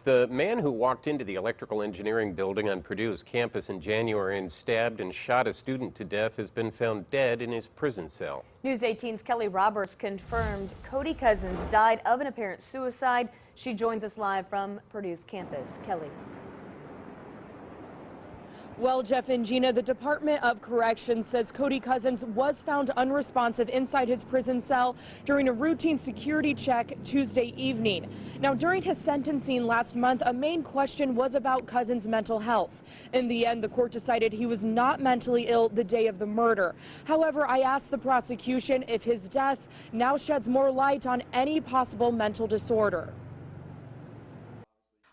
The man who walked into the electrical engineering building on Purdue's campus in January and stabbed and shot a student to death has been found dead in his prison cell. News 18's Kelly Roberts confirmed Cody Cousins died of an apparent suicide. She joins us live from Purdue's campus. Kelly. Well, Jeff and Gina, the Department of Corrections says Cody Cousins was found unresponsive inside his prison cell during a routine security check Tuesday evening. Now, during his sentencing last month, a main question was about Cousins' mental health. In the end, the court decided he was not mentally ill the day of the murder. However, I asked the prosecution if his death now sheds more light on any possible mental disorder.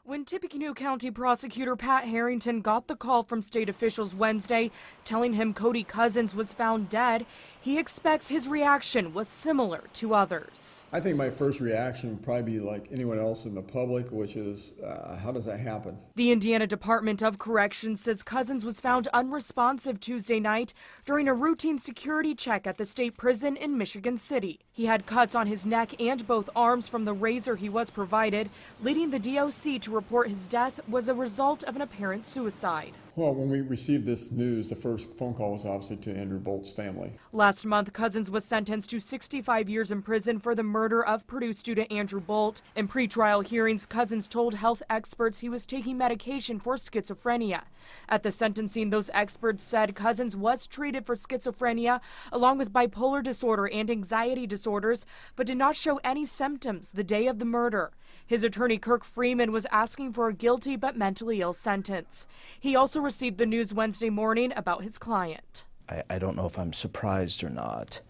When Tippecanoe County Prosecutor Pat Harrington got the call from state officials Wednesday telling him Cody Cousins was found dead, he expects his reaction was similar to others. I think my first reaction would probably be like anyone else in the public, which is, how does that happen? The Indiana Department of Corrections says Cousins was found unresponsive Tuesday night during a routine security check at the state prison in Michigan City. He had cuts on his neck and both arms from the razor he was provided, leading the DOC to report his death was a result of an apparent suicide. Well, when we received this news, the first phone call was obviously to Andrew Bolt's family. Last month, Cousins was sentenced to 65 years in prison for the murder of Purdue student Andrew Bolt. In pretrial hearings, Cousins told health experts he was taking medication for schizophrenia. At the sentencing, those experts said Cousins was treated for schizophrenia along with bipolar disorder and anxiety disorders, but did not show any symptoms the day of the murder. His attorney Kirk Freeman was asking for a guilty but mentally ill sentence. He also received the news Wednesday morning about his client. I don't know if I'm surprised or not.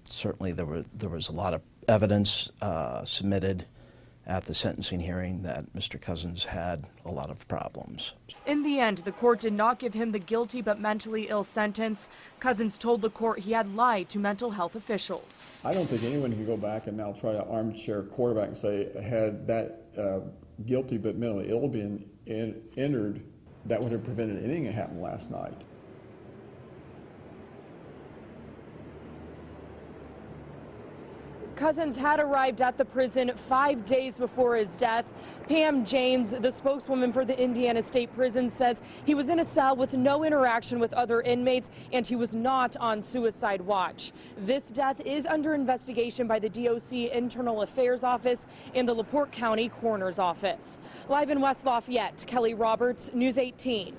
Certainly there was a lot of evidence submitted at the sentencing hearing that Mr. Cousins had a lot of problems. In the end, the court did not give him the guilty but mentally ill sentence. Cousins told the court he had lied to mental health officials. I don't think anyone can go back and now try to armchair quarterback and say, had that guilty but mentally ill been entered, that would have prevented anything that happened last night. Cousins had arrived at the prison 5 days before his death. Pam James, the spokeswoman for the Indiana State Prison, says he was in a cell with no interaction with other inmates and he was not on suicide watch. This death is under investigation by the DOC Internal Affairs Office and the LaPorte County Coroner's Office. Live in West Lafayette, Kelly Roberts, News 18.